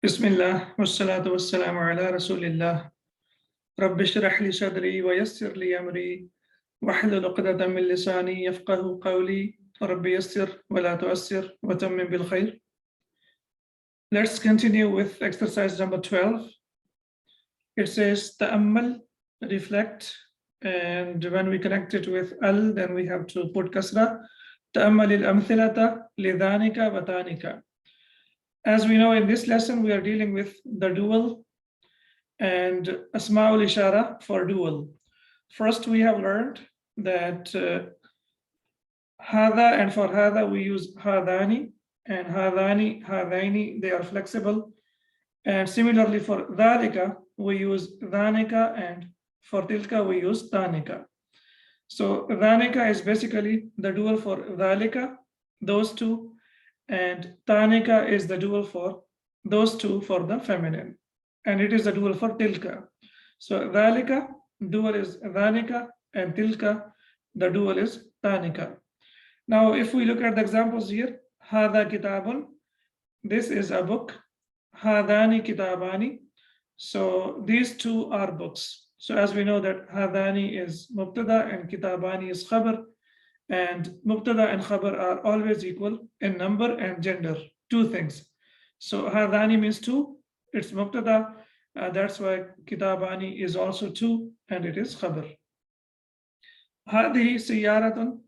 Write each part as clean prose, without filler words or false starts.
Bismillah, wassalatu wassalamu ala rasulillah. Rabbi shrah li sadri wa yassir li amri wahlul uqdatan min lisani yafqahu qawli. Rabbi yassir wa la tu'assir wa tammim bil khair. Let's continue with exercise number 12. It says ta'ammal, reflect, and when we connect it with al, then we have to put kasra. Ta'ammal al-amthilata lidhanika wa tanika. As we know, in this lesson, we are dealing with the dual and asma'ul ishara for dual. First, we have learned that hada, and for hada we use hadani, and hadani, hadaini, they are flexible. And similarly for dhalika, we use dhanika, and for tilka, we use dhanika. So dhanika is basically the dual for dhalika, those two, and tanika is the dual for those two for the feminine, and it is the dual for tilka. So dhalika, dual is dhanika, and tilka, the dual is tanika. Now if we look at the examples here, hada kitabun, this is a book. Hadani kitabani, so these two are books. So as we know that hadani is mubtada and kitabani is khabar, and mubtada and khabar are always equal in number and gender, two things. So hadani means two, it's mubtada, that's why kitabani is also two, and it is khabar. Hadihi siyaratun,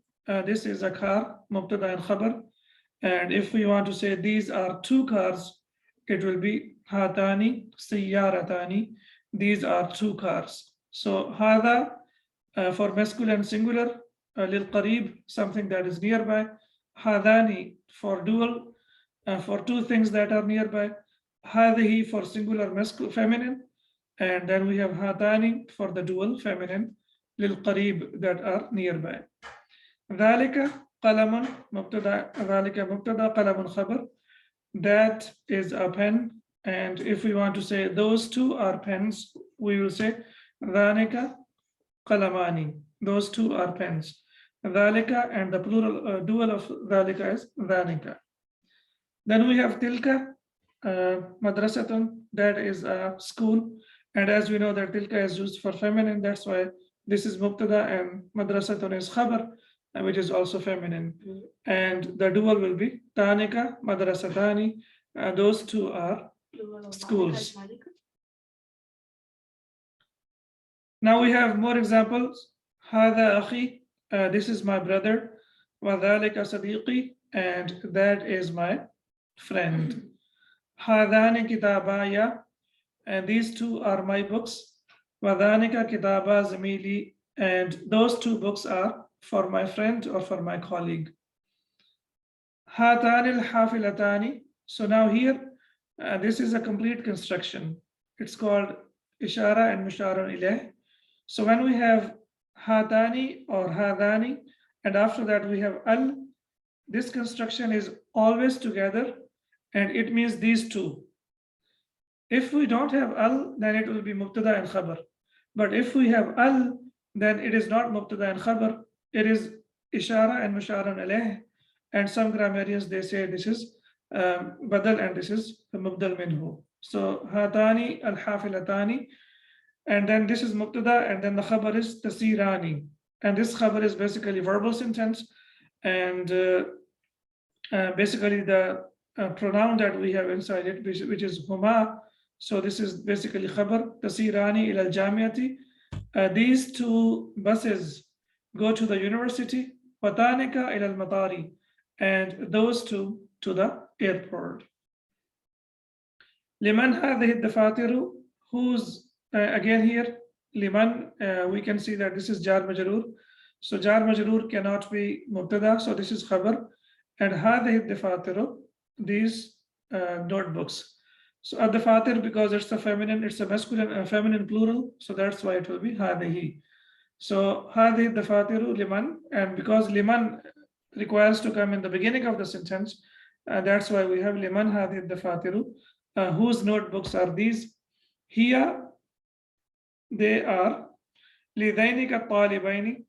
this is a car, mubtada and khabar, and if we want to say these are two cars, it will be hatani siyaratani, these are two cars. So hada for masculine singular, lil qarib, something that is nearby. Hadani for dual, for two things that are nearby. Hadihi for singular masculine feminine, and then we have hatani for the dual feminine, lil qarib, that are nearby. Dhalika qalamun mubtada, dhalika mubtada, qalamun khabar, that is a pen, and if we want to say those two are pens, we will say dhalika qalamani, those two are pens. Dhalika, and the plural dual of dhalika is dhanika. Then we have tilka, madrasatun, that is a school, and as we know that tilka is used for feminine, that's why this is mubtada and madrasatun is khabar, which is also feminine, and the dual will be tanika madrasatani, those two are schools. Now we have more examples. Hada akhi, this is my brother. Wa dhalika sadiqi, and that is my friend. Hadani kitabaya, and these two are my books. Wa dhanika kitaba zamili, and those two books are for my friend or for my colleague. Hatani al-hafilatani, so now here this is a complete construction. It's called ishara and musharan ilayh. So when we have hatani or hadani, and after that we have al, this construction is always together, and it means these two. If we don't have al, then it will be mubtada and khabar. But if we have al, then it is not mubtada and khabar, it is ishara and musharan alayh. And some grammarians, they say this is badal and this is the mubdal minhu. So hatani al-hafilatani, and then this is mubtada, and then the khabar is tasirani, and this khabar is basically verbal sentence, and basically the pronoun that we have inside it, which is huma, so this is basically khabar, tasirani ila al-jamiati, these two buses go to the university, watanika ila al-matari, and those two to the airport. Liman hadhihi ad-dafatiru, whose again here liman, we can see that this is jar majrur, so jar majrur cannot be mubtada, so this is khabar, and hadhihi ad-dafatiru, these notebooks. So ad-dafatir, because it's a feminine, it's a masculine feminine plural, so that's why it will be hadhihi. So hadhihi ad-dafatiru liman, and because liman requires to come in the beginning of the sentence, that's why we have liman hadhihi ad-dafatiru, whose notebooks are these. Here they are lidainika talibaini,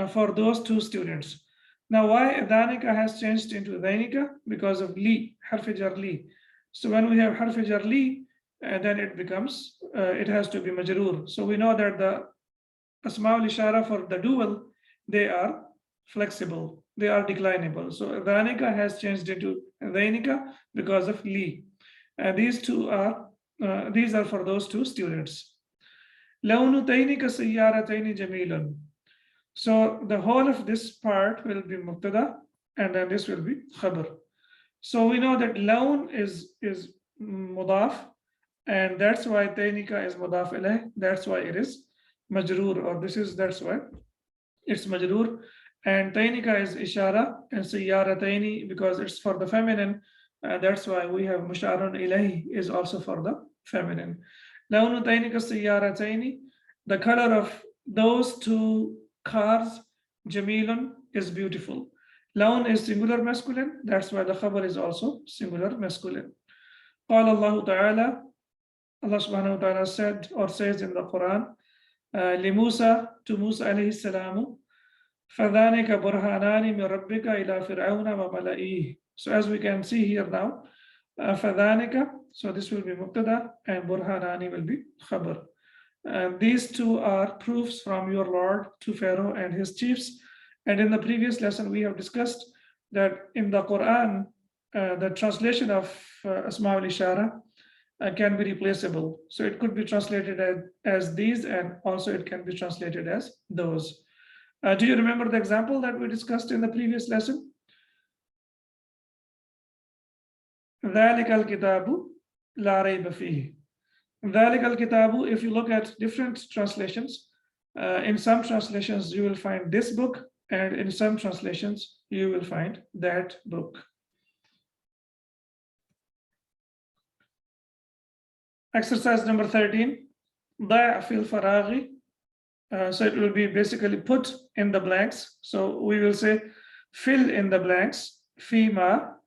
for those two students. Now why dhanika has changed into dainika? Because of li, harf jar li. So when we have harf jar li, then it becomes, it has to be majroor. So we know that the asma'ul ishara for the dual, they are flexible, they are declinable. So dhanika has changed into dhainika because of li. These are for those two students. Launu tainika sayyarataini jamilun. So the whole of this part will be mubtada, and then this will be khabar. So we know that laun is mudaf, and that's why tainika is mudaf ilayh. That's why it is majroor, or that's why it's majroor. And tainika is ishara, and sayyarataini because it's for the feminine. That's why we have musharun ilayhi is also for the feminine. Launu tainika sayyarataini. The color of those two cars, jamilun, is beautiful. Laun is singular masculine, that's why the khabar is also singular masculine. قال الله تعالى, Allah subhanahu wa ta'ala said or says in the Quran, لموسى, to Musa alayhi salamu, فذلك برهانان من ربك إلى فرعون وملئه. So as we can see here now, فذلك, so this will be mubtada and burhanani will be khabar. These two are proofs from your Lord to Pharaoh and his chiefs. And in the previous lesson, we have discussed that in the Quran, the translation of Asma'ul Ishara can be replaceable. So it could be translated as these, and also it can be translated as those. Do you remember the example that we discussed in the previous lesson? ذَلِكَ الْكِتَابُ لَا رَيْبَ فِيهِ. ذَلِكَ الْكِتَابُ, if you look at different translations, in some translations you will find this book, and in some translations you will find that book. Exercise number 13, ضَعْ فِي الْفَرَاغِ. So it will be basically put in the blanks. So we will say fill in the blanks. Fi ma.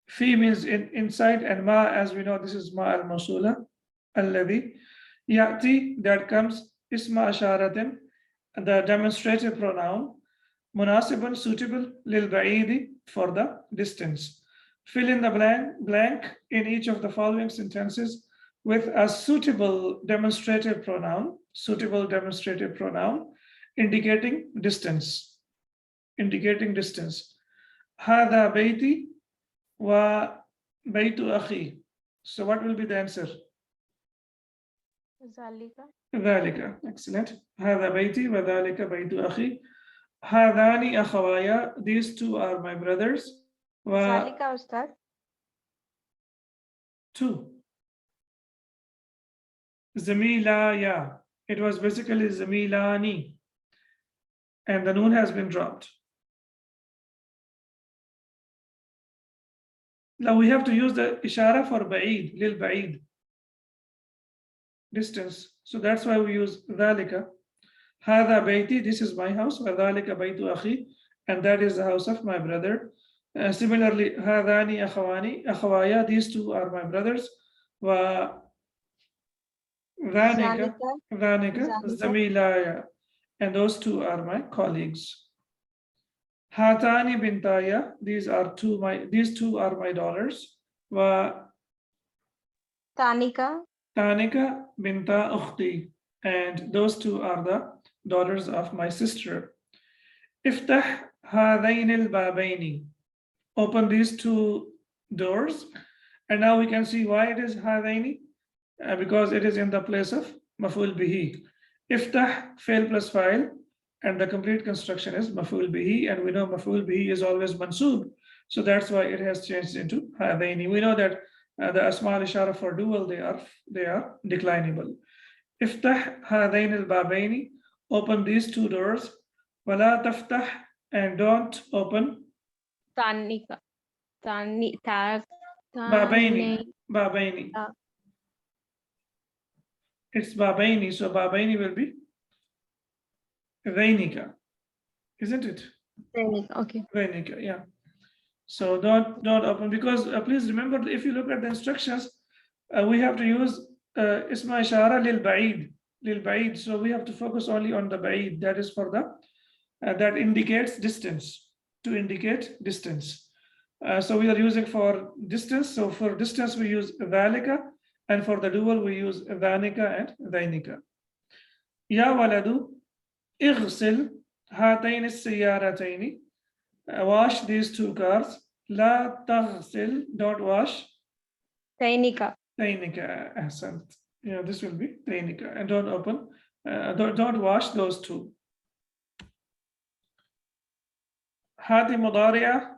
Fi means inside, and ma, as we know, this is ma al-mawsula. Alladhi. Ya'ti, that comes. Isma asharatin, the demonstrative pronoun. Munasiban, suitable. Lil ba'idi, for the distance. Fill in the blank in each of the following sentences with a suitable demonstrative pronoun, indicating distance. Hada bayti wa baytu akhi. So what will be the answer? Dhalika. Excellent. Hada bayti wa dhalika baytu akhi. Hadani akhawaya. These two are my brothers. Zalika, Ustad. Two. Zamilaya. It was basically Zamilani. And the noon has been dropped. Now we have to use the ishara for ba'id, lil ba'id. Distance. So that's why we use dhalika. Hada bayti, this is my house. Wa dhalika baytu akhi. And that is the house of my brother. Similarly, hadani akhawaya. These two are my brothers. Wa dhanika zamilaya, and those two are my colleagues. Hatani bintaya, these two are my daughters. Wa Tanika binta ukhti, and those two are the daughters of my sister. Iftah hadain al-babaini, open these two doors. And now we can see why it is hadaini, because it is in the place of maf'ul bihi. Iftah, fail plus file, and the complete construction is maf'ul bihi, and we know maf'ul bihi is always mansub, so that's why it has changed into hadaini. We know that the asma al-ishara for dual, they are declinable. Iftah hadain al-babaini, open these two doors. Wala taftah, and don't open Tanika babaini. It's babaini, so babaini will be dhainika, isn't it? Okay. Dhainika, yeah. So don't open, because please remember, if you look at the instructions, we have to use isma ishara lil ba'id. So we have to focus only on the ba'id. That is for the that indicates distance, to indicate distance. So we are using for distance. So for distance, we use ذلك, and for the dual, we use ذانك and ذينك. يا ولد اغسل هاتين السيارتين. Wash these two cars. لا تغسل, don't wash. Tainika. ذينك, أحسنت. Yeah, this will be ذينك, and don't open. Don't wash those two. هذه مضارعة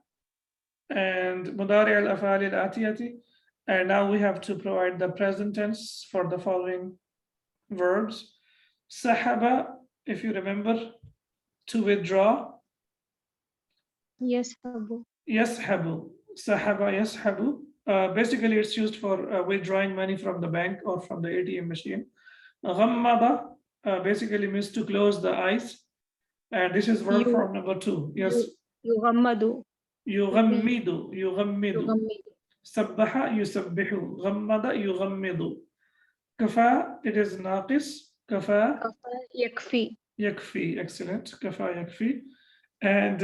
and مضارع الأفعال الآتية. And now we have to provide the present tense for the following verbs. سحب, if you remember, to withdraw. Yes, Abu. يسحب, سحب يسحب. Basically, it's used for withdrawing money from the bank or from the ATM machine. غمض basically means to close the eyes. And this is verb form number 2. Yes. Yugammadu. يغمد, يغمد. Yugammidu. سبح يسبح. غمض يغمض. كفى, it is ناقص. كفى Kafa yakfi. يكفي. Excellent. كفى يكفي. And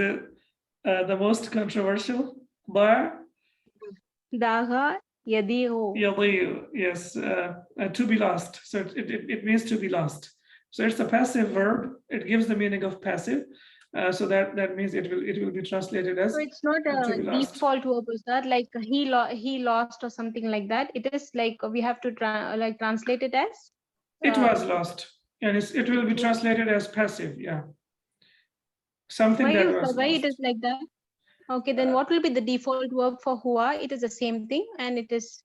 the most controversial, ضاع Daga yadihu. يضيع. Yes, to be lost. So it means to be lost. So it's a passive verb. It gives the meaning of passive. So that means it will be translated as So it's not to a be lost. default verb, is that like he lost or something like that? It is like we have to translate it as. It was lost, and it will be translated as passive. Yeah, something Why that is was why lost. it is like that? Okay, then what will be the default verb for huwa? It is the same thing, and it is.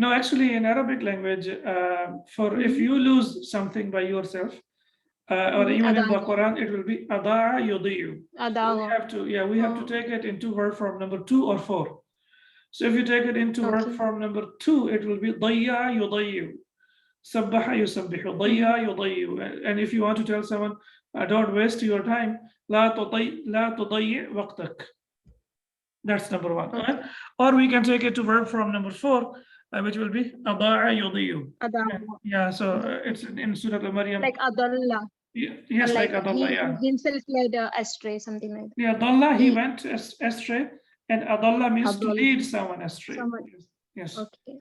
No, actually, in Arabic language, if you lose something by yourself, or even in the Quran, it will be adaa yudiyu. So we have to take it into verb form number 2 or 4. So if you take it into verb form number 2, it will be ضيع يضيع. سبح يسبح. ضيع يضيع. And if you want to tell someone, don't waste your time, لا تضيع وقتك. That's number 1. Or we can take it to verb form number 4, which will be أضاع يضيع. Yeah, so it's in Surah Al-Maryam. Like adalla. Yes, like adalla, yeah. He himself led astray, something like that. Yeah, dalla, he went astray, and adalla means to lead someone astray. Yes. Okay.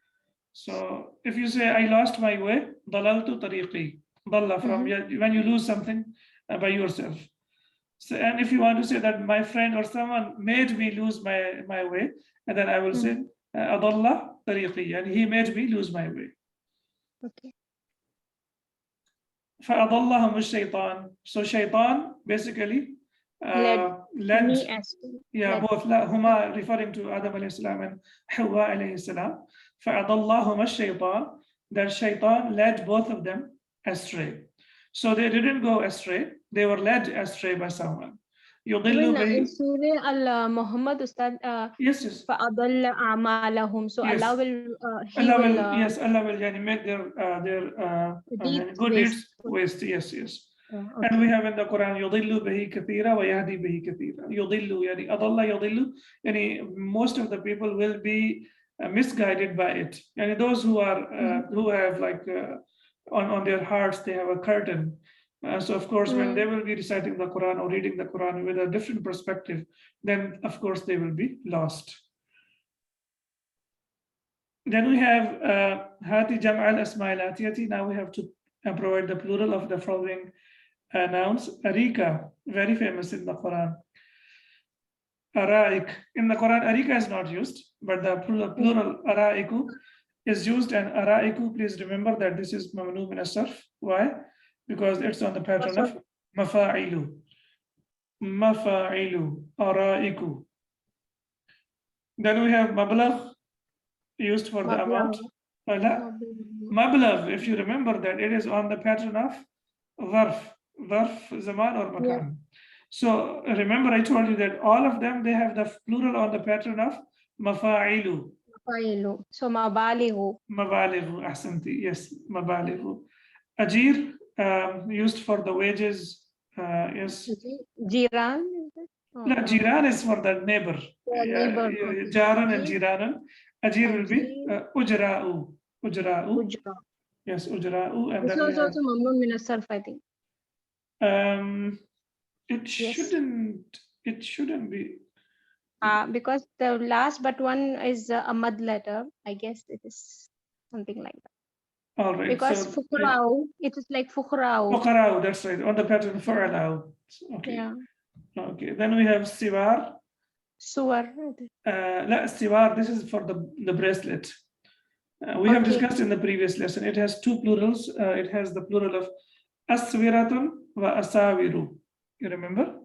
So if you say, I lost my way, dalaltu tariqi. Dalla, from when you lose something by yourself. So, and if you want to say that my friend or someone made me lose my way, and then I will say, adalla tariqi, and he made me lose my way. Okay. فَأَضَلَّهُمُ الشَّيْطَانِ. So shaitan basically led. Yeah, both. هما referring to Adam alayhi salam and Hawa alayhi salam. فَأَضَلَّهُمَ الشَّيْطَانِ. That shaitan led both of them astray. So they didn't go astray. They were led astray by someone. In Surah Al-Muhammad, Ustad, yes. فَأَضَلَّ أَعْمَالَهُم. So yes. Allah will make their good deeds waste. Yes. Okay. And we have in the Quran, يضل به كثيرا ويهدي به كثيرا. يضل يعني أضل يضل يعني most of the people will be misguided by it. And those who are who have like on their hearts they have a curtain. So of course, when they will be reciting the Quran or reading the Quran with a different perspective, then of course they will be lost. Then we have Hati Jam'a al-Asma al-Atiyati. Now we have to provide the plural of the following nouns. Arika, very famous in the Quran. Araik. In the Quran, Arika is not used, but the plural Araiku is used. And Araiku, please remember that this is Mamnu min as-sarf. Why? Because it's on the pattern of Mafa'ilu. Mafa'ilu. Araiku. Then we have Mablagh, used for the amount. Mablagh, if you remember that, it is on the pattern of Dharf, Zaman or Makan. Yeah. So remember I told you that all of them, they have the plural on the pattern of Mafa'ilu. So Mabalighu. Mabalighu, ahsanti, yes, Mabalighu. Ajir, used for the wages, yes. Jiran? No, Jiran is for the neighbor. Jaran and Jiranan. Ajir will be Ujra'u. Ujra'u. Yes, Ujra'u. And this was also Mamnun min as-sarf, I think. It shouldn't be. Because the last but one is a mud letter. I guess it is something like that. All right. Because So fukrao, it is like fukrao. fuqara'u, that's right, on the pattern fa'ala'u. Okay. Yeah. Okay. Then we have siwar. Suwar. La siwar, this is for the bracelet. We have Okay. discussed in the previous lesson. It has two plurals. It has the plural of aswiratun wa asawiru. You remember?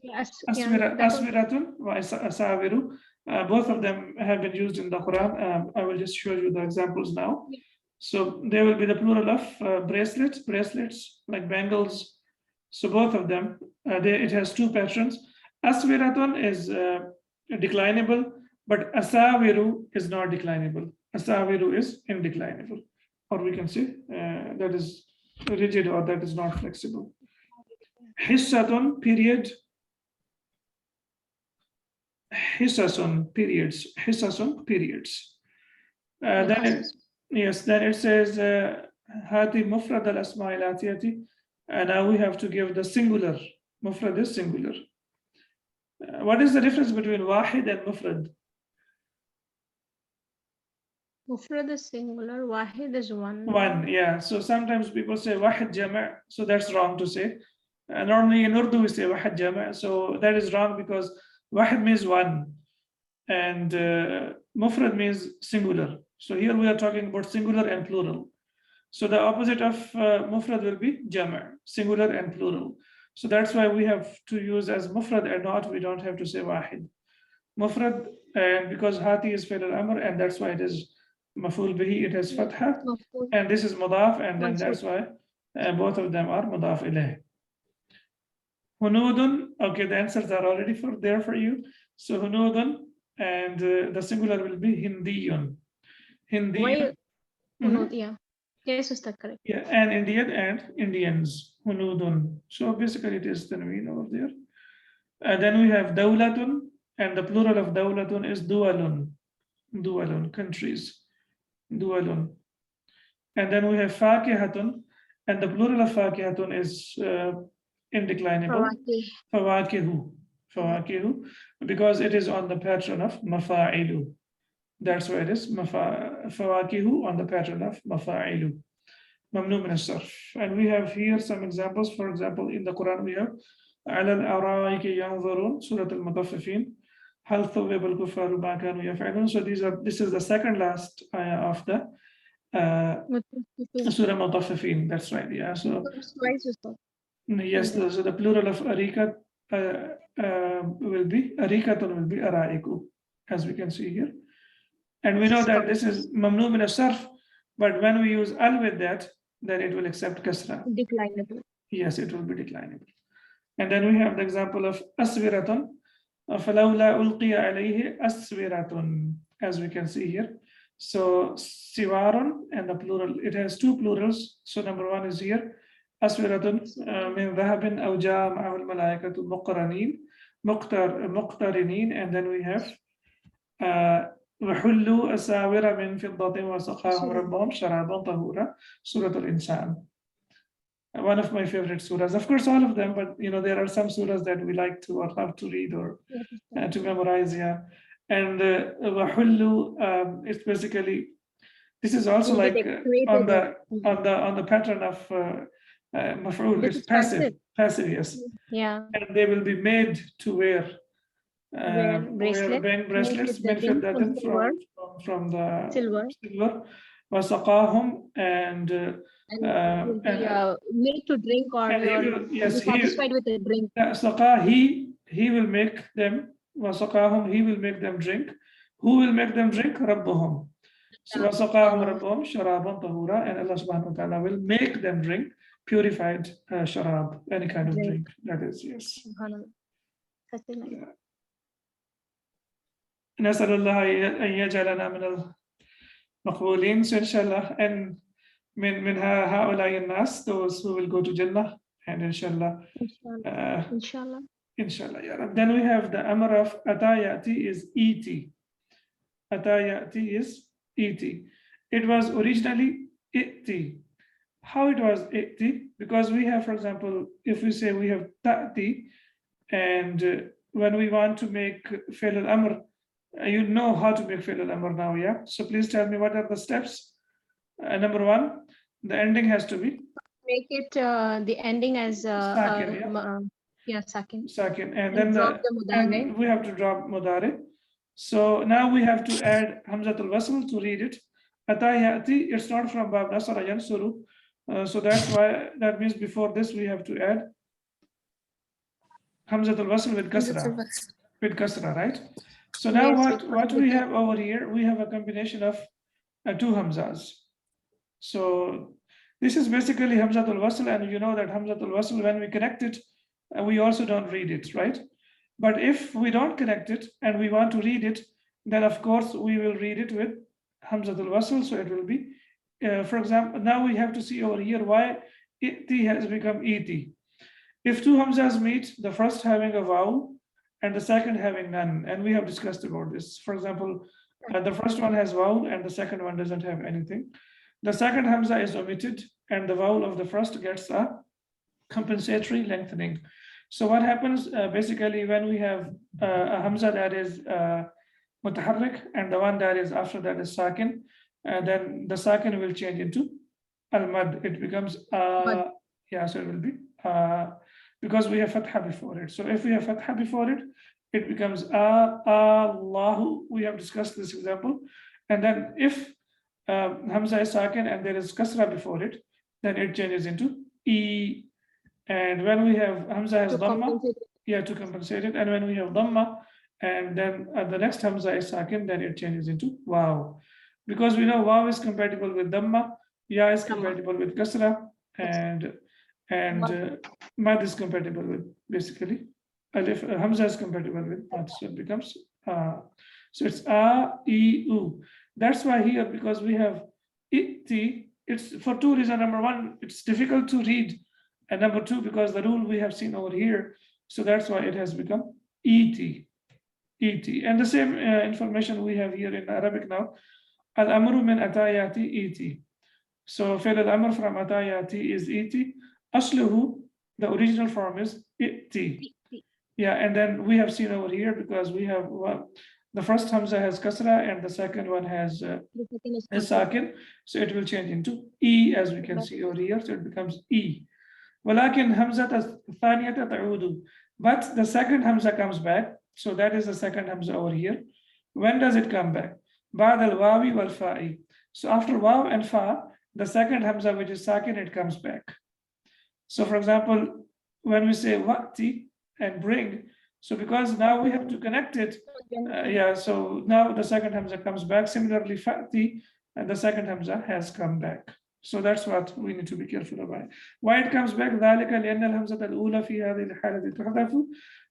Yes. Aswiratun wa asawiru. Both of them have been used in the Quran. I will just show you the examples now. So there will be the plural of bracelets like bangles. So both of them, it has two patterns. Aswiratun is declinable, but asawiru is not declinable. Asawiru is indeclinable, or we can say that is rigid or that is not flexible. Hissatun, period. Hissasun, periods. Hissasun, periods. Then it says hati mufrad al asma al atiyati. And now we have to give the singular. Mufrad is singular. What is the difference between wahid and mufrad? Mufrad is singular, wahid is one. One, yeah. So sometimes people say wahid jama', so that's wrong to say. Normally in Urdu we say wahid jama', so that is wrong because wahid means one, and mufrad means singular. So here we are talking about singular and plural. So the opposite of mufrad will be jama', singular and plural. So that's why we have to use as mufrad and not, we don't have to say wahid. Mufrad, and because hati is fi'l al-amr, and that's why it is maf'ul bihi, it has fatha, and this is mudaf, and then that's why both of them are mudaf ilayh. Hunudun, okay, the answers are already there for you. So hunudun, and the singular will be hindiyun. Hindiyun. Yeah. Yes, Ustad, correct. Yeah, and Indian and Indians, hunudun. So basically it is tanween over there. And then we have dawlatun, and the plural of dawlatun is dualun. Dualun, countries. Dualun. And then we have fakihatun, and the plural of fakihatun is indeclinable. Fawakihu. Fawakihu, because it is on the pattern of mafa'ilu. That's why it is fawakihu on the pattern of mafa'ilu. Mamnu min as-sarf. And we have here some examples. For example, in the Quran we have على الأرائك ينظرون, Surah Al-Mutaffifin. هل ثوب الكفار ما كانوا يفعلون. So this is the second last ayah of the Surah Mutaffifin. That's right. Yeah. So yes, so the plural of arikat will be arikatun, will be araiku, as we can see here. And we know that this is mamnu min as-sarf, but when we use al with that, then it will accept kasra. Declinable. Yes, it will be declinable. And then we have the example of aswiratun. فَلَوْلَا أُلْقِيَ عَلَيْهِ أَسْوِرَةٌ, as we can see here. So siwarun, and the plural, it has two plurals. So number one is here, aswiratun min dhahabin aw jaa ma'ahu al-malaikatu muqtarinin, and then we have وَحُلُّوا أَسَاوِرَ مِنْ فِضَّةٍ وَسَقَاهُمْ رَبُّهُمْ شَرَابًا طَهُورًا, Surah Al-Insan. One of my favorite surahs, of course, all of them, but there are some surahs that we like to or love to read or to memorize. Yeah, and wahullu, it's basically, this is also like on the pattern of maf'ul. It's passive, yes. Yeah. And they will be made to wear bracelets from the silver. Wasaqahum, and made to drink, or satisfied with a drink. Saqa, he will make them. Wasaqahum, he will make them drink. Who will make them drink? Rabbuhum. So wasaqahum rabbuhum sharaban tahura, and Allah subhanahu wa ta'ala will make them drink purified sharab, any kind of drink. That is, yes. نسأل الله أن يجعلنا من المقبولين. So inshallah, and من هؤلاء الناس, those who will go to Jannah, and inshallah. Inshallah, ya Rab. Then we have the amr of atayati is eti. Atayati is eti. It was originally iti. How it was iti? Because we have, for example, if we say we have ta'ti, and when we want to make fi'l al-amr, you know how to make fi'l al-amr now, yeah? So please tell me what are the steps. Number one, the ending has to be Make it the ending as sakin, yeah, sakin. sakin, and And then drop the mudare. and we have to drop mudare. So now we have to add hamzatul wasl to read it. Atayati, it's not from bab nasara yansuru. So that's why, that means before this we have to add hamzatul wasl with kasra, right? So now Yes, what we have over here, we have a combination of two hamzas. So this is basically hamzatul wasl, and you know that hamzatul wasl, when we connect it, we also don't read it, right? But if we don't connect it and we want to read it, then of course we will read it with hamzatul wasl. So it will be, for example, now we have to see over here why iti has become iti. If two hamzas meet, the first having a vowel and the second having none, and we have discussed about this. For example, the first one has vowel and the second one doesn't have anything. The second hamza is omitted and the vowel of the first gets a compensatory lengthening. So what happens basically when we have a hamza that is mutaharrik and the one that is after that is sakin, then the sakin will change into al-mad. It becomes yeah, so it will be because we have fatha before it. So if we have fatha before it, it becomes Allahu. We have discussed this example. And then if hamza is sakin and there is kasra before it, then it changes into e. And when we have hamza has dhamma, yeah, to compensate it. And when we have dhamma, and then the next hamza is sakin, then it changes into wow. Because we know wow is compatible with dhamma, ya is compatible with kasra, and mad is compatible with basically alif. Hamza is compatible with mad, so it becomes so it's e u. That's why here, because we have iti, it's for two reasons. Number one, it's difficult to read, and number two, because the rule we have seen over here, so that's why it has become et. And the same information we have here in Arabic now. Al-amru min atayati et. So fi'l al-amr from atayati is et. Asluhu, the original form is iti. Yeah, and then we have seen over here, because we have the first hamza has kasra and the second one has sakin, so it will change into e, as we can see over here. So it becomes e. ولكن همزة الثانية تعود, but the second hamza comes back. So that is the second hamza over here. When does it come back? بعد الواو والفاء. So after waw and fa, the second hamza, which is sakin, it comes back. So for example, when we say wati and bring, so because now we have to connect it, yeah, so now the second hamza comes back. Similarly, fati, and the second hamza has come back. So that's what we need to be careful about. Why it comes back? ذلك لأن الهمزة الأولى في هذه الحالة تحذف,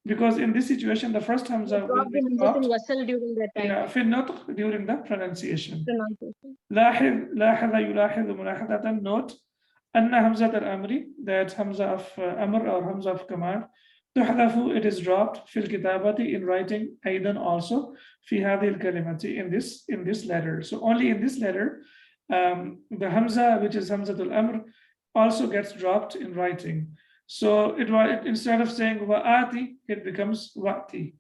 because in this situation the first hamza will be dropped. During that time. Yeah, في النطق, during the pronunciation. لاحظ يلاحظ ملاحظة. Note أن همزة الأمر, that hamza of amr or hamza of command, تحذف, it is dropped في الكتابة, in writing, أيضا also في هذه الكلمة, in this letter. So only in this letter the hamza, which is hamzatul amr, also gets dropped in writing. So instead of saying wa'ati, it becomes wa'ti.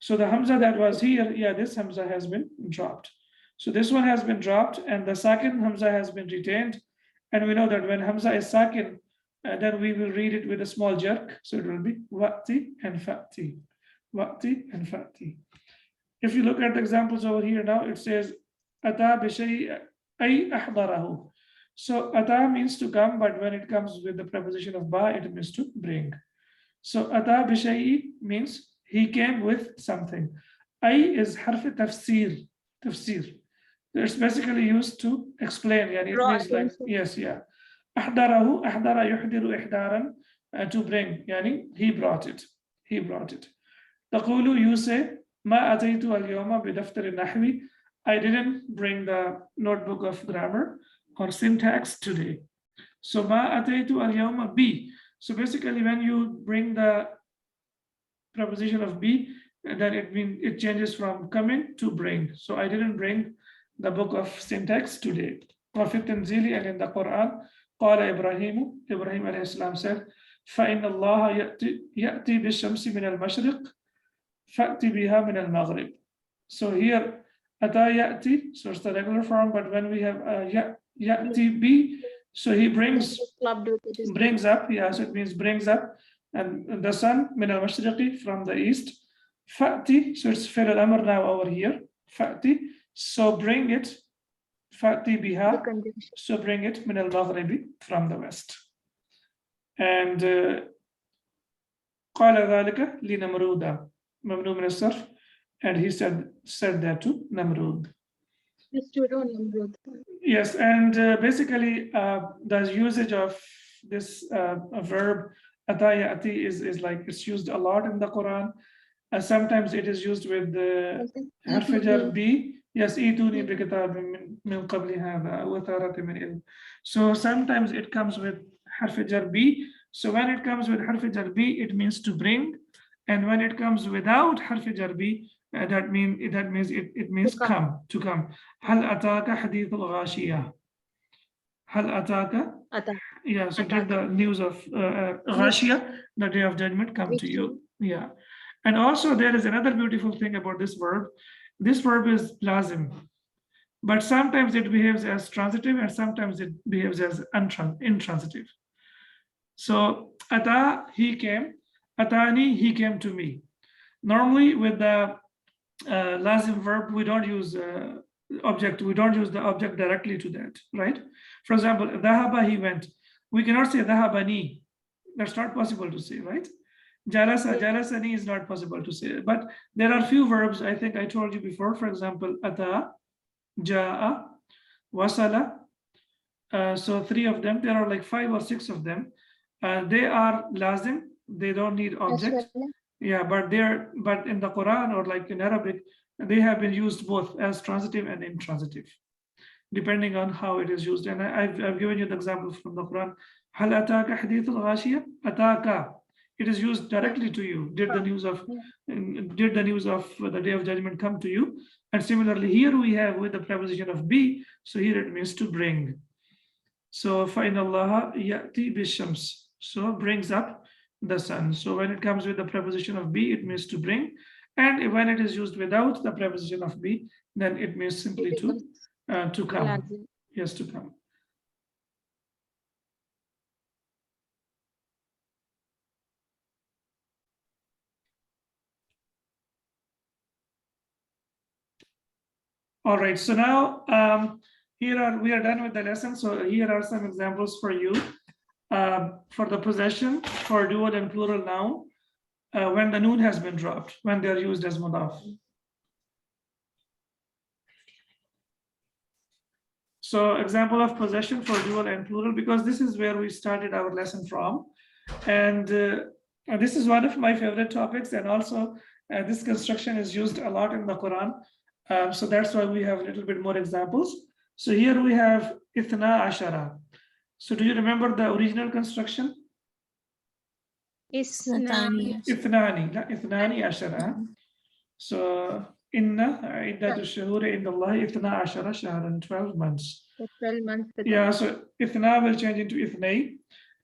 So the hamza that was here, yeah, this hamza has been dropped. So this one has been dropped and the sakin hamza has been retained. And we know that when hamza is sakin, then we will read it with a small jerk. So it will be wa'ti and fa'ti. Wa'ti and fa'ti. If you look at the examples over here now, it says ata bishay'in ay ahdarahu. So ata means to come, but when it comes with the preposition of ba, it means to bring. So ata bishay'i means he came with something. Ay is harf tafsir. It's basically used to explain. Yani it means like, yes, yeah. Ahdarahu, ahdara yuhdiru ihdaran, to bring. Yani he brought it. Taqulu, you say, ma ataytu al-yawma bidaftar al-nahwi. I didn't bring the notebook of grammar or syntax today. So ma ataytu al-yawma bi. So basically when you bring the preposition of bi, then it changes from coming to bring. So I didn't bring the book of syntax today. Prophet Tanzili, and in the Quran, قال Ibrahim alayhi salam said, فَإِنَّ اللَّهَ يَأْتِي بِالشَّمْسِ مِنَ الْمَشْرِقِ فأتي بها من المغرب. So here أتى يأتي, so it's the regular form, but when we have يأتي be, so he brings up, yeah, so it means brings up, and the sun من المشرق, from the east. فأتي, so it's فعل الأمر now over here. فأتي, so bring it. فأتي بها, so bring it من المغرب, from the west. And قال ذلك لنمرود ممنوع من الصرف, and he said that to Namrud. Yes, and basically the usage of this verb atayati is like it's used a lot in the Quran. Sometimes it is used with the harf B. Yes, ituni bi kitabin min qabli hadha wa tharati min ilm. So sometimes it comes with harf B. So when it comes with harf B, it means to bring, and when it comes without harf B, that means it means to come. هل أتاك حديث الغاشية? هل أتاك? Yeah, so did the news of غاشية, the day of judgment, come to you? Yeah. And also there is another beautiful thing about this verb. This verb is lazim, but sometimes it behaves as transitive and sometimes it behaves as intransitive. So ata, he came. Atani, he came to me. Normally with the lazim verb, we don't use object. We don't use the object directly to that, right? For example, dhahaba, he went. We cannot say dhahabani. That's not possible to say, right? Jalasa, jalasani is not possible to say. But there are few verbs, I think I told you before. For example, ata, jaa, wasala. So 3 of them. There are like 5 or 6 of them. They are lazim. They don't need object. Yeah, but in the Quran or like in Arabic, they have been used both as transitive and intransitive, depending on how it is used. And I've given you the example from the Quran. هل أتاك حديث الغاشية? أتاك. It is used directly to you. Did the news of the day of judgment come to you? And similarly, here we have with the preposition of be. So here it means to bring. So فإن الله يأتي بالشمس. So brings up the sun. So when it comes with the preposition of be, it means to bring. And when it is used without the preposition of be, then it means simply to come. Yes, to come. All right, so now we are done with the lesson. So here are some examples for you for the possession for dual and plural noun when the noon has been dropped, when they are used as mudaf. So example of possession for dual and plural, because this is where we started our lesson from. And this is one of my favorite topics. And also this construction is used a lot in the Quran. So that's why we have a little bit more examples. So here we have ithna ashara. So do you remember the original construction? Isnani. Ithnani ashara. So inna iddatu shuhuri inda Allah ithna ashara shahran, 12 months. 12 months. Yeah, so ithna will change into ithnay.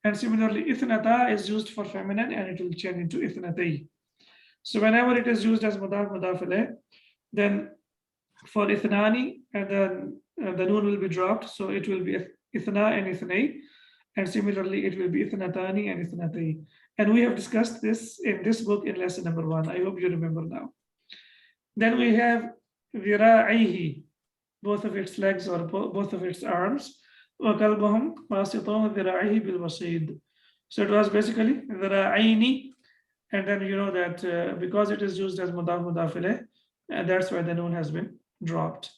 And similarly, ithnata is used for feminine and it will change into ithnatay. So whenever it is used as mudaf alayh, then for ithnani, and then the noon will be dropped. So it will be ithna and ithnay. And similarly, it will be ithnatani and ithnatay. And we have discussed this in this book in lesson number 1. I hope you remember now. Then we have dhira'ihi, both of its legs or both of its arms. وَكَلْبُهُمْ بَاسِطُونَ ذِرَاعِهِ بِالْوَصِيدِ. So it was basically dhira'aini. And then you know that because it is used as mudaf ilayh, and that's why the noon has been dropped.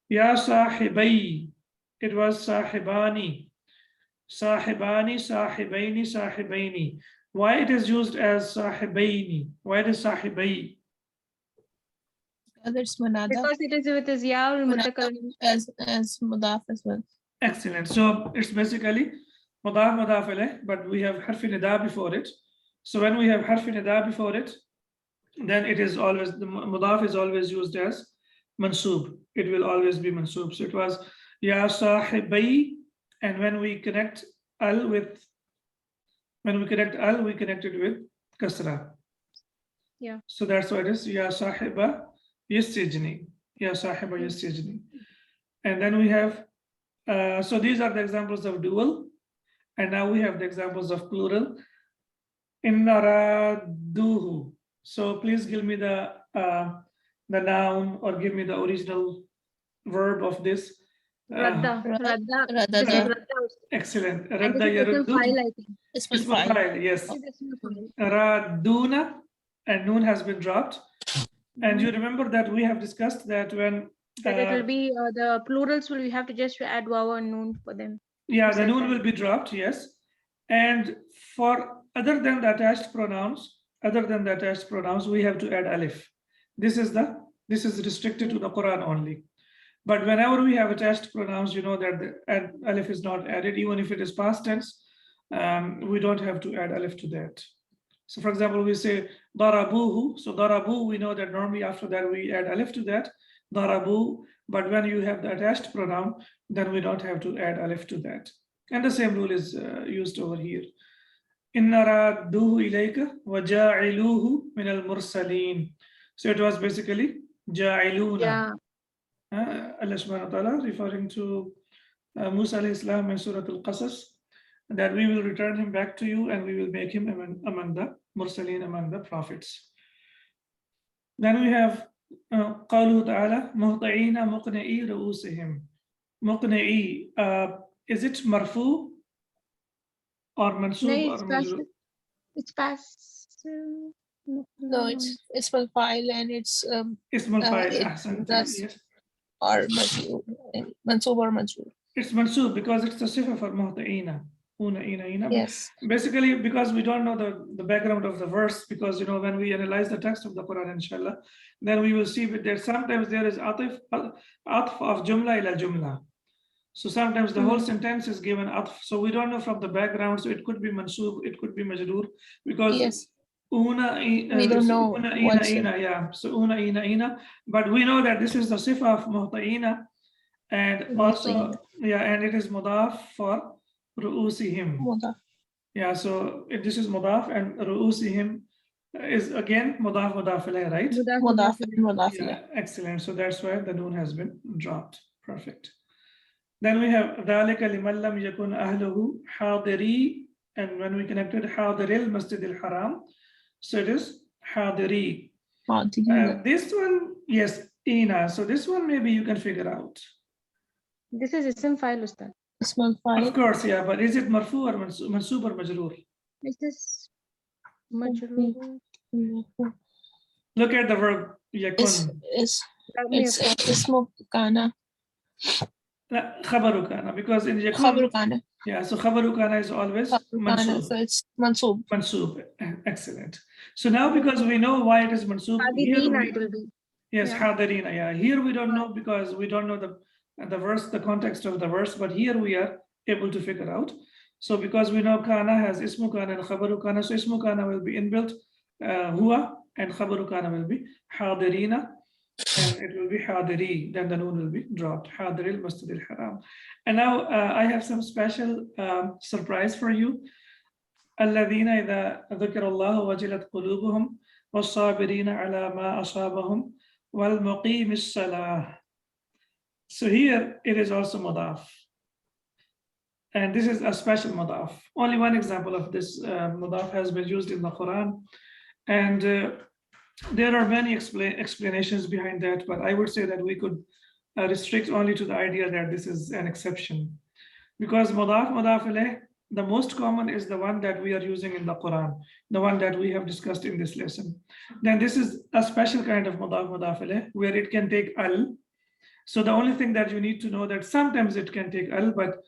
Ya sahibai, it was sahibani. Sahibani, sahibaini, sahibaini. Why it is used as sahibaini? Why it is sahibai? Others munada. Because it is with his yaul mutakallim as mudaf as well. Excellent. So it's basically mudaf ilayh, but we have harf nida before it. So when we have harf nida before it, then it is always, the mudaf is always used as mansub. It will always be mansub. So it was ya sahibai, and when we connect we connect it with kasra. Yeah. So that's why it is Ya Sahiba Yasijni. Ya Sahiba Yasijni. And then we have, so these are the examples of dual. And now we have the examples of plural. Innaraduhu. So please give me the noun or give me the original verb of this. Radda. Radda. This is Radada. Radda. Excellent. And Radda this is ism yaruddu. file, I think. Ismul Ismul fa'il. fa'il, yes. This is ism file. Raduna, and noon has been dropped. And you remember that we have discussed that when That it will be the plurals will we have to just add waw and noon for them. yeah, You the said noon that. will be dropped, yes. And for other than the attached pronouns, we have to add alif. This is restricted to the Quran only. But whenever we have attached pronouns, you know that the alif is not added, even if it is past tense. We don't have to add alif to that. So for example, we say darabuhu. So darabu, we know that normally after that we add alif to that, darabu. But when you have the attached pronoun, then we don't have to add alif to that. And the same rule is used over here. Inna radduhu ilayka wa ja'iluhu min al-mursalin. So it was basically ja'iluna. Yeah. Allah subhanahu wa ta'ala referring to Musa alayhi salam in Surah Al-Qasas, that we will return him back to you and we will make him among the mursaleen, among the prophets. Then we have قوله تعالى مهطعين مقنعي رؤوسهم. مقنعي, is it marfu or mansub No, or it's majrur? passive. It's passive. No, it's Ismul fa'il and it's Ismul fa'il, it- ahsanti, that's- yes. or majrur, mansub or majrur. It's mansub because it's the sifa for muhtaina. Yes. Basically, because we don't know the background of the verse, because you know when we analyze the text of the Quran, inshallah, then we will see that sometimes there is atf of jumla ila jumla. So sometimes the whole sentence is given atf. So we don't know from the background. So it could be mansub, it could be majroor, because Yes. una, We don't know una, what's it. ina, yeah. So una, ina. But we know that this is the sifa of muhtaina, and also, yeah, and it is mudaf for ru'usihim. Mudaf. Yeah, so this is mudaf, and ru'usihim is again mudaf ilayh, right? Mudaf and mudaf Yeah, ilayh. excellent. So that's why the noon has been dropped. Perfect. Then we have ذَلِكَ لِمَنْ لَمْ يَكُنْ أَهْلُهُ حَاضِرِي, and when we connected حَاضِرِ الْمَسْجِدِ الْحَرَامِ, so it is حَاضِرِي. This one, yes, Ina. So this one maybe you can figure out. This is ism file, Ustad. Ismul Of fa'il. course, yeah, but is it marfu or mansub or majroor? Is this majroor? Look at the verb yakun. It's Let me Ismul kana. Khabaru kana, because in yakun, Khabar kana. yeah, so khabaru kana is always Khabar kana. mansub. So it's mansub. Mansub, excellent. So now because we know why it is mansub, here Hadirina it we, will be. yes, Yeah. hadirina, yeah. Here we don't know because we don't know the verse, the context of the verse, but here we are able to figure out. So because we know kana has ismu kana and khabaru kana, so ismu kana will be inbuilt, huwa, and khabaru kana will be hadirina, and it will be hadiri, then the noon will be dropped, hadiril masjidil haram. And now I have some special surprise for you. الذين إذا ذكر الله وجلت قلوبهم والصابرين على ما أصابهم والمقيم الصلاة. So here it is also mudaf. And this is a special mudaf. Only one example of this mudaf has been used in the Quran. And there are many explanations behind that, but I would say that we could restrict only to the idea that this is an exception. Because mudaf ilayh, the most common is the one that we are using in the Quran, the one that we have discussed in this lesson. Then this is a special kind of mudaf ilayh, where it can take al. So the only thing that you need to know that sometimes it can take al, but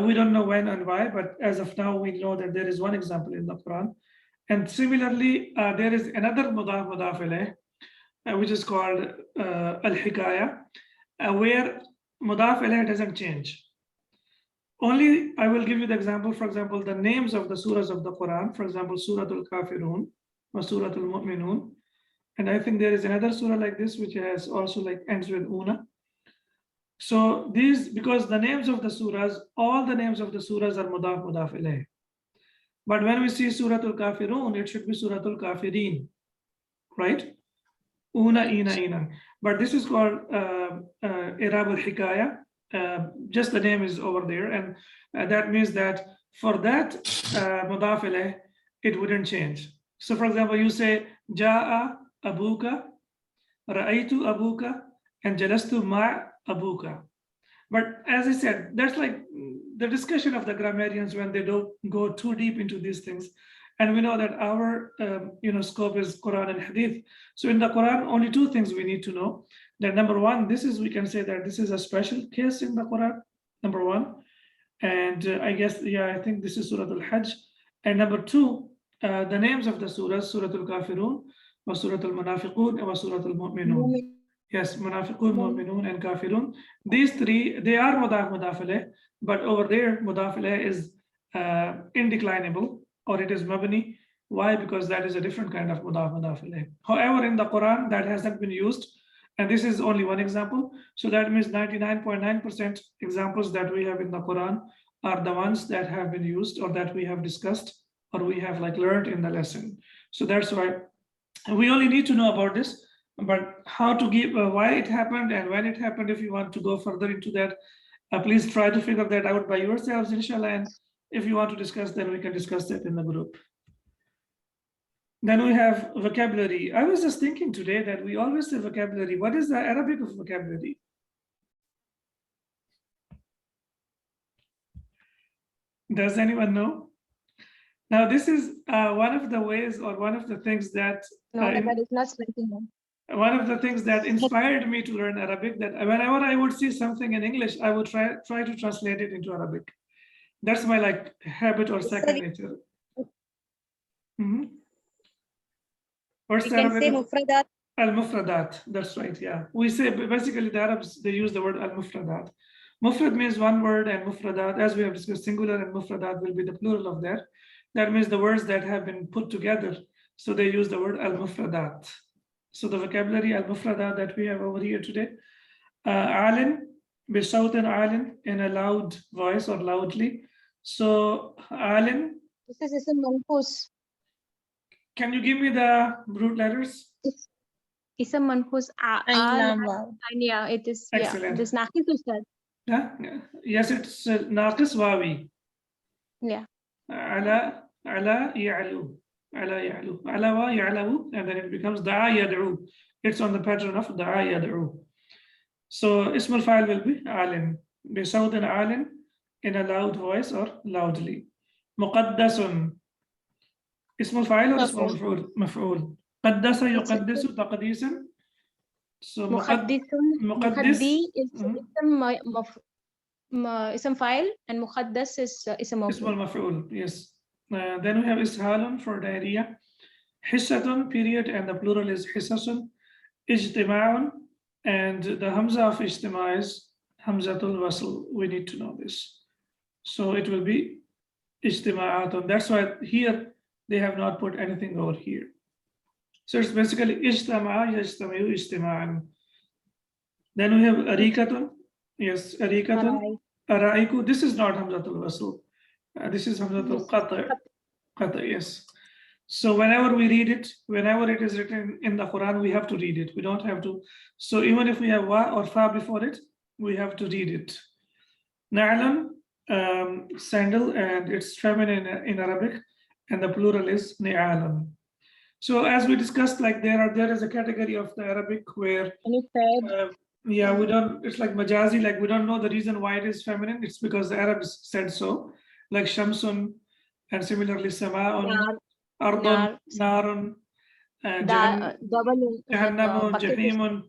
we don't know when and why. But as of now, we know that there is one example in the Quran. And similarly, there is another mudaf ilayh, which is called al-hikaya, where mudaf ilayh doesn't change. Only I will give you the example, for example, the names of the surahs of the Quran, for example, Surah Al-Kafirun or Surah Al-Mu'minun. And I think there is another surah like this, which has also like ends with una. So these, because the names of the surahs, all the names of the surahs are mudaf ilayh. But when we see Surah Al-Kafirun, it should be Surah Al-Kafirin. right? Una, ina, ina. But this is called Irab al-Hikaya. Just the name is over there. And that means that for that mudaf ilayh, it wouldn't change. So for example, you say, Ja'a abuka, Ra'aytu abuka, and Jalastu ma abuka. But as I said, that's like the discussion of the grammarians when they don't go too deep into these things. And we know that our scope is Quran and Hadith. So in the Quran, only two things we need to know. That number one, we can say that this is a special case in the Quran, number one. And I think this is Surah Al-Hajj. And number two, the names of the surahs, Surah Al-Kafirun, wa Surah Al-Munafiqun, wa Surah Al-Mu'minun. Yes, Munafiqun, Mu'minun, and Kafirun. These three, they are mudaf alayh, but over there, mudaf alayh is indeclinable, or it is mabni. Why? Because that is a different kind of mudaf alayh. However, in the Quran, that hasn't been used, and this is only one example. So that means 99.9% examples that we have in the Quran are the ones that have been used, or that we have discussed, or we have learned in the lesson. So that's why we only need to know about this. But how to give, why it happened and when it happened, if you want to go further into that, please try to figure that out by yourselves, inshallah. And if you want to discuss, then we can discuss that in the group. Then we have vocabulary. I was just thinking today that we always say vocabulary. What is the Arabic of vocabulary? Does anyone know? Now, this is one of the ways, or one of the things that No, but it's not something. one of the things that inspired me to learn Arabic, that whenever I would see something in English, I would try to translate it into Arabic. That's my habit or second nature. What's We the can Arabic? say mufradat. Al-Mufradat, that's right, yeah. We say, basically the Arabs, they use the word Al-Mufradat. Mufrad means one word, and Mufradat, as we have discussed, singular and Mufradat will be the plural of that. That means the words that have been put together. So they use the word Al-Mufradat. So the vocabulary Al-Mufradat that we have over here today. Alin, bisawtin alin, in a loud voice or loudly. So Alin. This is ism manhus. Can you give me the root letters? Ism manhus. Yeah, it is. Excellent. This naqis ustad. Yes, it's naqis wawi. Yeah. Ala ya'lu. Ala ya'lu. Ala wa ya'lu, and then it becomes da'a yad'u. It's on the pattern of da'a yad'u. So ism al-fa'il will be alin. Bisawtin alin, in a loud voice or loudly. Muqaddasun. Ism al-fa'il or ism al-maf'ul? Maf'ul. Qaddasa yuqaddisu taqdisan. So Muqaddis is ism fa'il, and muqaddas is ism maf'ul. Yes. Then we have ishalun for diarrhea. Hissatun, period, and the plural is hissasun. Ijtima'un, and the hamza of ijtima' is hamzatul wasl. We need to know this. So it will be ijtima'atun. That's why here they have not put anything over here. So it's basically ijtama'a yajtami'u ijtima'an. Then we have arikatun. Yes, arikatun. Araiku. This is not hamzatul wasl. This is hamzatul qata'. Yes. So whenever we read it, whenever it is written in the Quran, we have to read it. We don't have to. So even if we have wa or fa before it, we have to read it. Na'lan, sandal, and it's feminine in Arabic, and the plural is ni'alan. So as we discussed, there is a category of the Arabic where we don't, it's like majazi, we don't know the reason why it is feminine. It's because the Arabs said so, like shamsun, and similarly sama'un, ardun, narun, jahannamun, jahimun,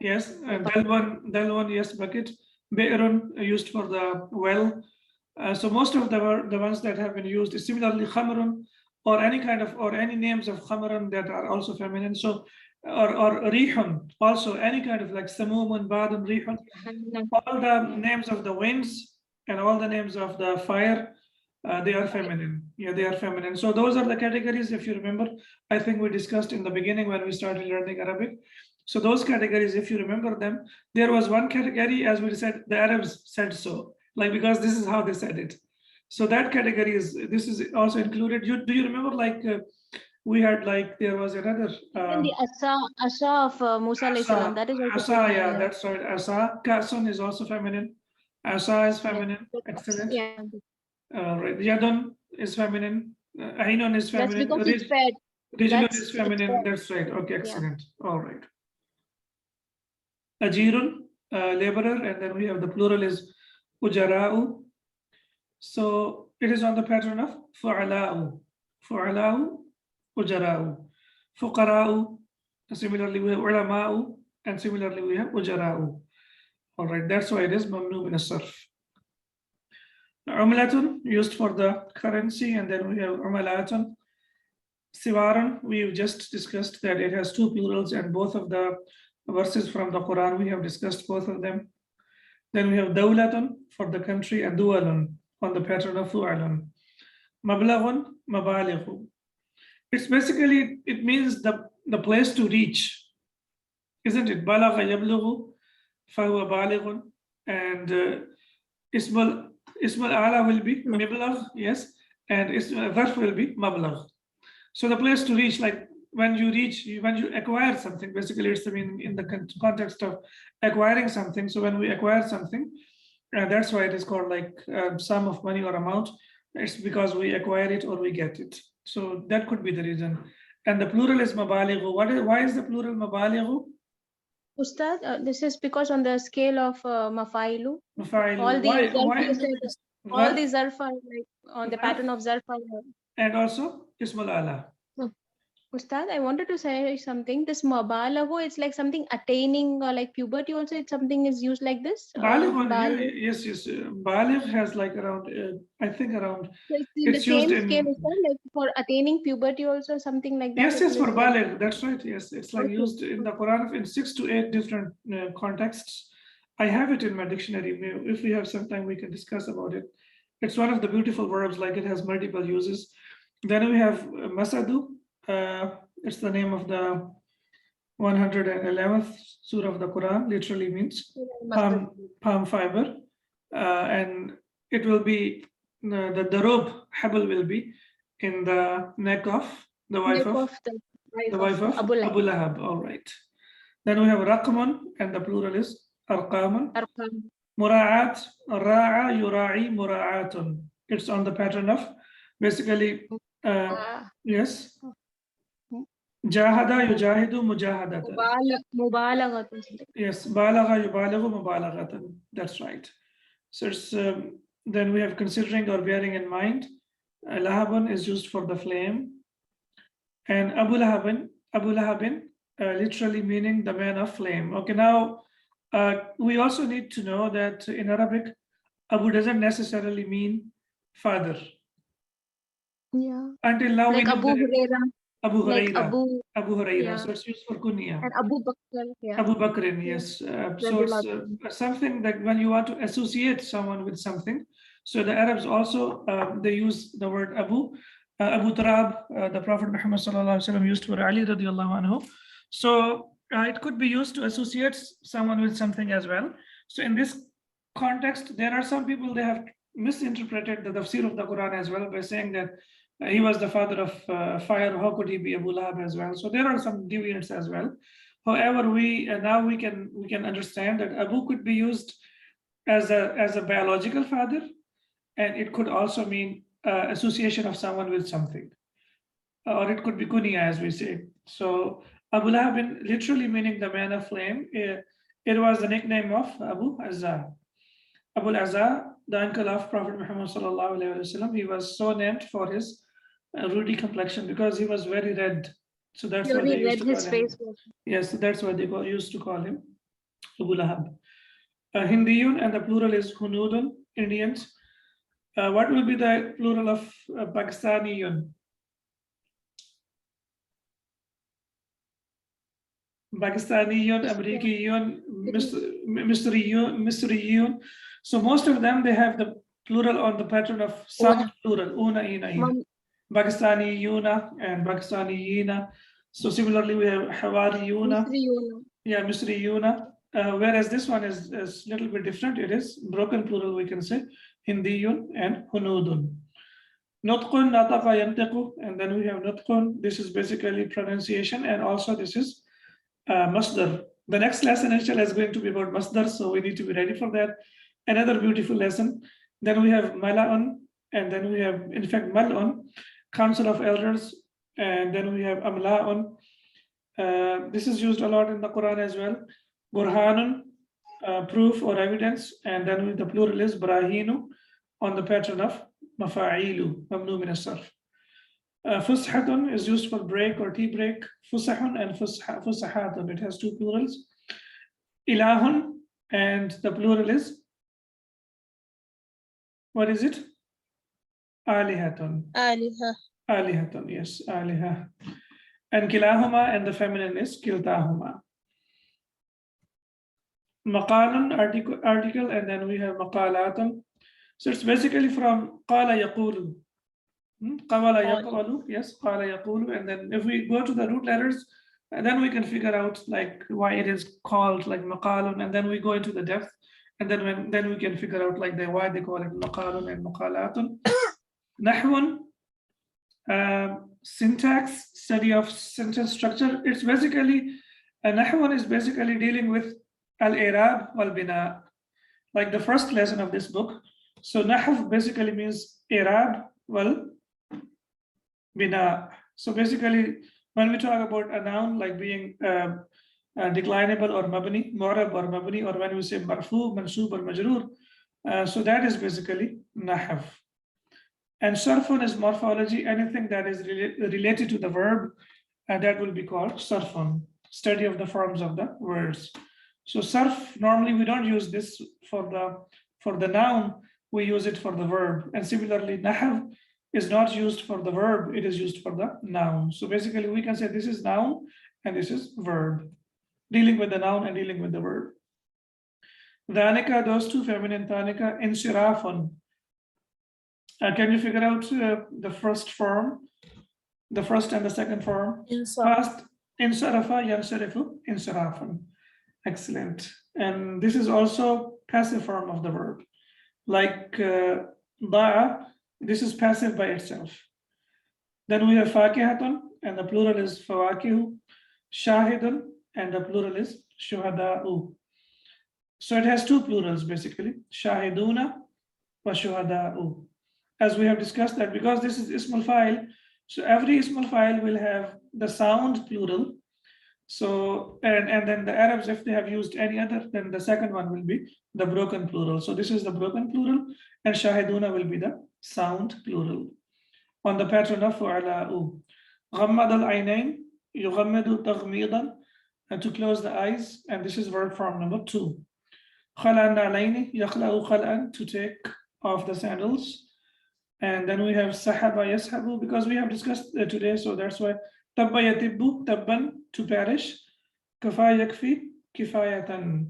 yes, dalwan, yes, bucket, be'run, used for the well. So most of the ones that have been used is similarly khamrun, or any names of khamrun that are also feminine. So or rihun, also any kind of samumun, badun, rihun, all the names of the winds and all the names of the fire, they are feminine. Yeah, they are feminine. So those are the categories, if you remember, I think we discussed in the beginning when we started learning Arabic. So those categories, if you remember them, there was one category, as we said, the Arabs said so, because this is how they said it. So that category this is also included. Do you remember we had like, there was another And the asa of Musa alayhi salam, that is also asa, feminine. yeah, that's right. Asa, kasun is also feminine. Asa is feminine. Excellent. Yeah, Right. Yadun is feminine. Ainun is that's feminine. because it's fed. Rijlun That's is feminine. fed. That's right. Okay, Yeah. excellent. All right. Ajirun, laborer, and then we have the plural is ujara'u. So it is on the pattern of fu'ala'u. Fu'ala'u, ujara'u. Fuqara'u. Similarly, we have ulama'u, and similarly we have ujara'u. All right, that's why it is mamnu min as-sarf. Umlatun, used for the currency, and then we have umalatun. Siwaran, we've just discussed that it has two plurals, and both of the verses from the Quran, we have discussed both of them. Then we have dawlatun for the country, and dualun on the pattern of fu'alun. Mablaghun, mabalighu. It's basically, it means the place to reach, isn't it? Balagha yablughu, fahuwa balighun, and ismal ala will be miblagh, yes, and dharf will be mablagh. So the place to reach, like when you acquire something, basically it's in the context of acquiring something. So when we acquire something, that's why it is called like sum of money or amount. It's because we acquire it or we get it. So that could be the reason. And the plural is mabalighu. Why is the plural mabalighu? Ustad, this is because on the scale of mafailu, Mafailu. all the Why? zarf are like on the pattern of zarf are. And also ismul ala. Ustad, I wanted to say something. This mabalighu, it's like something attaining or like puberty also. It's something is used like this. Baligh, yes. Baligh has like around, I think around. So it's in the It's used same in- scale, Ustad, like for attaining puberty also, something like that. Yes, for baligh, that's right. Yes, it's like used in the Quran in 6 to 8 different contexts. I have it in my dictionary. If we have some time, we can discuss about it. It's one of the beautiful verbs, like it has multiple uses. Then we have masadu. It's the name of the 111th surah of the Quran. Literally means palm fiber, and it will be the rope habl will be in the neck of the wife of Abu Lahab. All right. Then we have raqmun, and the plural is arqamun. Mura'at, ra'a, yura'i, mura'atun. It's on the pattern of basically, yes. Jahada, yujahidu, mujahadatan. Mubalaghatun. Yes, balagha, yubalaghu, mubalaghatan. That's right. So it's, then we have considering or bearing in mind. Lahabun is used for the flame. And Abu Lahabin, literally meaning the man of flame. Okay, now we also need to know that in Arabic, Abu doesn't necessarily mean father. Yeah. Until now, like we know Abu that Huraira. Abu Like Huraira. Abu Huraira. yeah. So it's used for kunya. And Abu Bakr. Yeah. Abu Bakr, yes. So it's something that when you want to associate someone with something, so the Arabs also, they use the word Abu. Abu Turab, the Prophet Muhammad sallallahu alaihi wasallam used for Ali radiallahu anhu. So it could be used to associate someone with something as well. So in this context, there are some people, they have misinterpreted the tafsir of the Quran as well by saying that he was the father of fire. How could he be Abu Lahab as well? So there are some deviants as well. However, now we can understand that Abu could be used as a biological father, and it could also mean association of someone with something, or it could be kunya, as we say. So Abu Lahab, literally meaning the man of flame. It was the nickname of Abu Azza. Abu Azza, the uncle of Prophet Muhammad sallallahu alaihi wasallam. He was so named for his ruddy complexion because he was very red. So that's why they used to call him. Yes, that's why they used to call him Abu Lahab. Hindiyun, and the plural is Hunudun, Indians. What will be the plural of Pakistaniyun? Pakistaniyun, Amerikiyun, Misriyun. So most of them, they have the plural on the pattern of some plural, una, ina, ina. Pakistani Yuna and Pakistani Yina. So similarly, we have Hawari Yuna. Yeah, Misri Yuna. Whereas this one is a little bit different. It is broken plural, we can say, Hindiyun and Hunudun. Nutqun, nataqa, yantiqu, and then we have nutqun. This is basically pronunciation, and also this is masdar. The next lesson, inshallah, is going to be about masdar, so we need to be ready for that. Another beautiful lesson. Then we have mala'un, and then we have, in fact, mal'un, council of elders, and then we have amla'un. This is used a lot in the Quran as well. Burhanun, proof or evidence, and then the plural is brahinu, on the pattern of mafa'ilu, mamnu min as-sarf. Fushatun is used for break or tea break. Fusahun and fusahatun. It has two plurals. Ilahun, and the plural is, what is it? Alihatun. Aliha. Alihatun, yes, aliha. And kilahuma, and the feminine is kiltahuma. Maqalun, article, and then we have maqalatun. So it's basically from qala yaqulu. Qawala yaqulu, yes, qala yaqulu. And then if we go to the root letters, and then we can figure out like why it is called like maqalun, and then we go into the depth, and then we can figure out like why they call it maqalun and maqalatun. Nahwun, syntax, study of sentence structure. It's basically, nahwun is basically dealing with al-i'rab wal-bina, like the first lesson of this book. So nahw basically means i'rab wal-bina. So basically, when we talk about a noun like being declinable or mabni, mu'rab or mabni, or when we say marfu, mansub or majroor, so that is basically nahw. And sarfun is morphology, anything that is related to the verb, and that will be called sarfun, study of the forms of the words. So sarf, normally we don't use this for the noun, we use it for the verb. And similarly, nahw is not used for the verb, it is used for the noun. So basically we can say this is noun and this is verb, dealing with the noun and dealing with the verb. Dhanika, those two, feminine thanika, insirafun. Can you figure out the first form, the first and the second form? Past, insarafa, yansarifu, insarafun. Excellent. And this is also passive form of the verb. Like da'a, this is passive by itself. Then we have fakihatun, and the plural is fawakihu. Shahidun, and the plural is shuhada'u. So it has two plurals basically, shahiduna wa shuhada'u. As we have discussed that because this is ismul fa'il, so every ismul fa'il will have the sound plural. So and then the Arabs, if they have used any other, then the second one will be the broken plural. So this is the broken plural, and shahiduna will be the sound plural on the pattern of fu'ala'u. Ghammad al-aynayn, yughammadu taghmidan, and to close the eyes, and this is verb form number 2. Khala'an alayni, yakhla'u khala'an, to take off the sandals. And then we have sahaba yashabu, because we have discussed today, so that's why tabba yatibbu, tabban, to perish, kafa yakfi, kifayatan,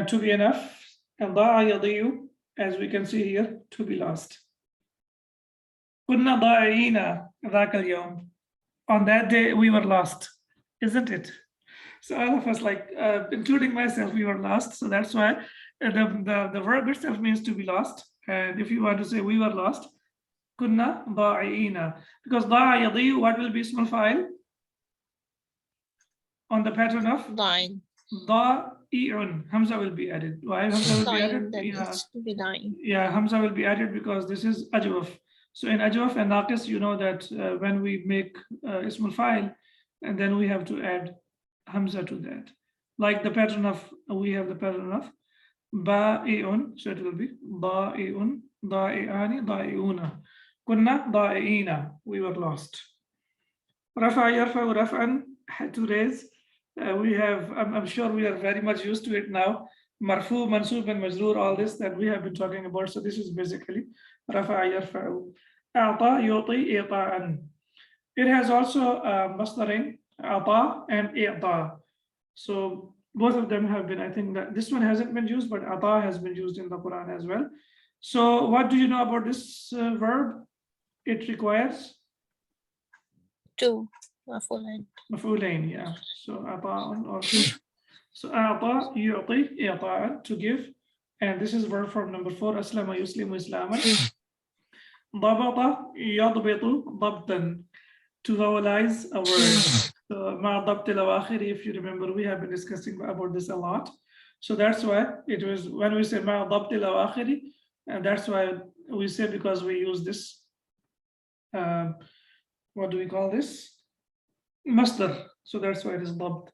to be enough, and da'a yadiyu, as we can see here, to be lost. Kunna da'ina dhaka al-yawm, on that day we were lost, isn't it? So all of us, like including myself, we were lost. So that's why the verb itself means to be lost. And if you want to say we were lost, kunna da'iina, because da'a yadiyu, what will be ismul fa'il? On the pattern of Dying. da'i'un, hamza will be added. Why hamza will be added? Yeah, hamza will be added because this is ajwaf. So in ajwaf and naqis, you know that when we make ismul fa'il, and then we have to add hamza to that. Like the pattern of, we have the pattern of ba'i'un, so it will be da'i'un, da'i'ani, da'i'una. Kunna da'i'ina, we were lost. Rafa yarfa'u raf'an, to raise. We have, I'm sure we are very much used to it now. Marfu, mansub, and majroor, all this that we have been talking about. So this is basically rafa yarfa'u. A'ta yu'ti i'ta'an. It has also masdarin, a'ta and i'ta. So both of them have been, I think that this one hasn't been used, but ata has been used in the Quran as well. So what do you know about this verb? It requires? 2. Mafulain, yeah. So ata'un also. So ata, yu'ti, i'ta'an, to give. And this is verb form number 4, aslama yuslimu islaman. ضبط يضبط ضبطا, to vowelize a word. So مع ضبط الأواخر, if you remember, we have been discussing about this a lot. So that's why it was when we say مع ضبط الأواخر, and that's why we say, because we use this, what do we call this? Masdar. So that's why it is ضبط.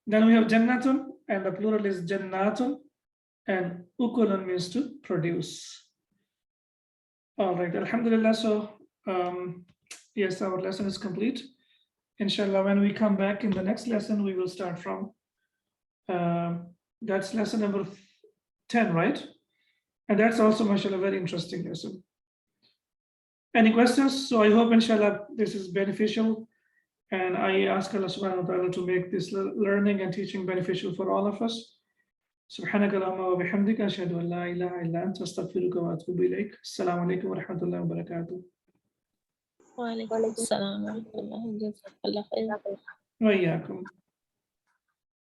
Then we have jannatun, and the plural is jannatun, and ukulun means to produce. All right, alhamdulillah. So yes, our lesson is complete. Inshallah, when we come back in the next lesson, we will start from that's lesson number 10, right? And that's also, mashallah, very interesting lesson. Any questions? So I hope, inshallah, this is beneficial, and I ask Allah subhanahu wa ta'ala to make this learning and teaching beneficial for all of us. سبحانك اللهم وبحمدك أشهد أن لا إله إلا أنت أستغفرك وأتوب إليك. السلام عليكم ورحمة الله وبركاته. وعليكم السلام ورحمة الله وبركاته. وإياكم.